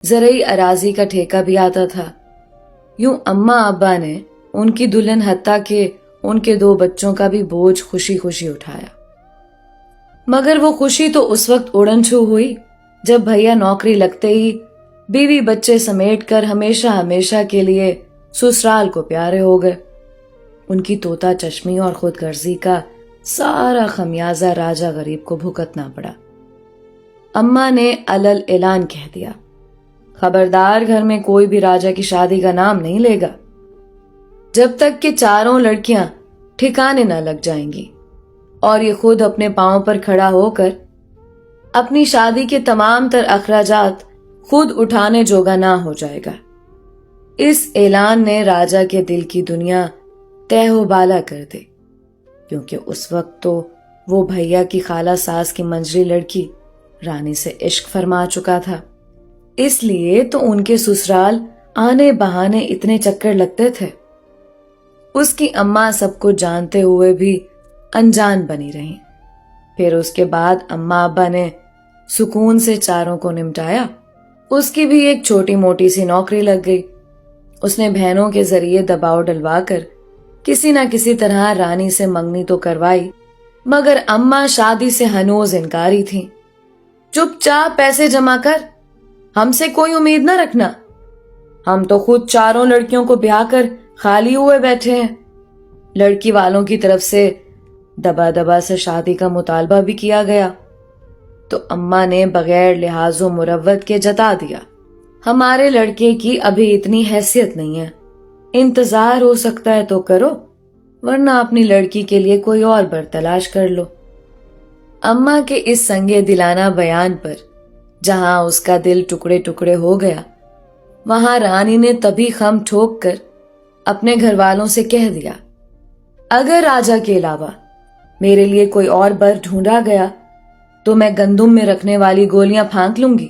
زرعی اراضی کا ٹھیکہ بھی آتا تھا۔ یوں اماں ابا نے ان کی دلہن حتیٰ کہ ان کے 2 بچوں کا بھی بوجھ خوشی خوشی اٹھایا۔ مگر وہ خوشی تو اس وقت اڑن چھو ہوئی جب بھیا نوکری لگتے ہی بیوی بچے سمیٹ کر ہمیشہ ہمیشہ کے لیے سسرال کو پیارے ہو گئے۔ ان کی طوطا چشمی اور خود غرضی کا سارا خمیازہ راجہ غریب کو بھگتنا پڑا۔ اماں نے علل اعلان کہہ دیا، خبردار گھر میں کوئی بھی راجہ کی شادی کا نام نہیں لے گا جب تک کہ 4 لڑکیاں ٹھکانے نہ لگ جائیں گی، اور یہ خود اپنے پاؤں پر کھڑا ہو کر اپنی شادی کے تمام تر اخراجات خود اٹھانے جوگا نہ ہو جائے گا۔ اس اعلان نے راجہ کے دل کی دنیا تہ و بالا کر دی، کیونکہ اس وقت تو وہ بھیا کی خالہ ساس کی منجلی لڑکی رانی سے عشق فرما چکا تھا۔ اس لیے تو ان کے سسرال آنے بہانے اتنے چکر لگتے تھے۔ اس کی اماں سب کو جانتے ہوئے بھی انجان بنی رہیں۔ پھر اس کے بعد اماں ابا نے سکون سے 4 کو نمٹایا۔ اس کی بھی ایک چھوٹی موٹی سی نوکری لگ گئی۔ اس نے بہنوں کے ذریعے دباؤ ڈلوا کر کسی نہ کسی طرح رانی سے منگنی تو کروائی، مگر اماں شادی سے ہنوز انکاری تھیں۔ چپ چاپ پیسے جمع کر، ہم سے کوئی امید نہ رکھنا، ہم تو خود 4 لڑکیوں کو بیاہ کر خالی ہوئے بیٹھے ہیں۔ لڑکی والوں کی طرف سے دبا دبا سے شادی کا مطالبہ بھی کیا گیا تو اماں نے بغیر لحاظ و مروت کے جتا دیا، ہمارے لڑکے کی ابھی اتنی حیثیت نہیں ہے، انتظار ہو سکتا ہے تو کرو، ورنہ اپنی لڑکی کے لیے کوئی اور بر تلاش کر لو۔ اماں کے اس سنگے دلانہ بیان پر جہاں اس کا دل ٹکڑے ٹکڑے ہو گیا، وہاں رانی نے تبھی خم ٹھوک کر اپنے گھر والوں سے کہہ دیا، اگر راجہ کے علاوہ میرے لیے کوئی اور بر ڈھونڈا گیا تو میں گندم میں رکھنے والی گولیاں پھانک لوں گی۔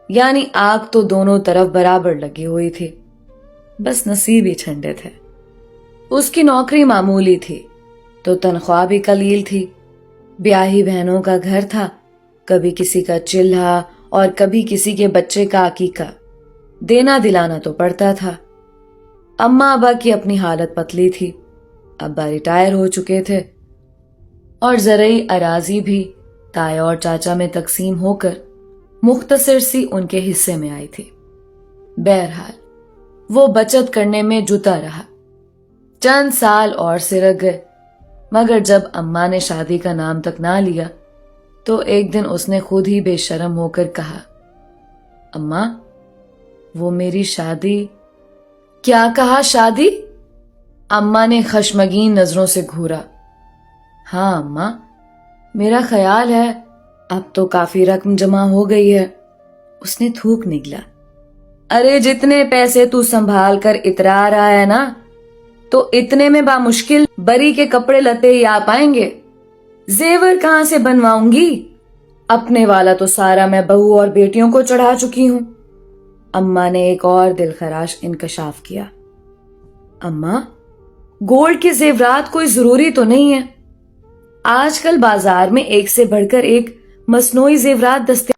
یعنی آگ تو دونوں طرف برابر لگی ہوئی تھی، بس نصیب ہی ٹھنڈے تھے۔ اس کی نوکری معمولی تھی تو تنخواہ بھی قلیل تھی، بیاہی بہنوں کا گھر تھا، کبھی کسی کا چلہا اور کبھی کسی کے بچے کا عقیقہ، دینا دلانا تو پڑتا تھا۔ اماں ابا کی اپنی حالت پتلی تھی، ابا ریٹائر ہو چکے تھے، اور زرعی اراضی بھی تایا اور چاچا میں تقسیم ہو کر مختصر سی ان کے حصے میں آئی تھی۔ بہرحال وہ بچت کرنے میں جتا رہا، چند سال اور سرک گئے، مگر جب اماں نے شادی کا نام تک نہ لیا تو ایک دن اس نے خود ہی بے شرم ہو کر کہا، اماں وہ میری شادی۔ کیا کہا، شادی؟ اماں نے خشمگین نظروں سے گھورا۔ ہاں اماں، میرا خیال ہے اب تو کافی رقم جمع ہو گئی ہے، اس نے تھوک نگلا۔ ارے جتنے پیسے تو سنبھال کر اترا رہا ہے نا، تو اتنے میں بامشکل بری کے کپڑے لتے ہی آ پائیں گے، زیور کہاں سے بنواؤں گی؟ اپنے والا تو سارا میں بہو اور بیٹیوں کو چڑھا چکی ہوں۔ اماں نے ایک اور دل خراش انکشاف کیا۔ اماں گولڈ کے زیورات کوئی ضروری تو نہیں ہے، آج کل بازار میں ایک سے بڑھ کر ایک مصنوعی زیورات دستیاب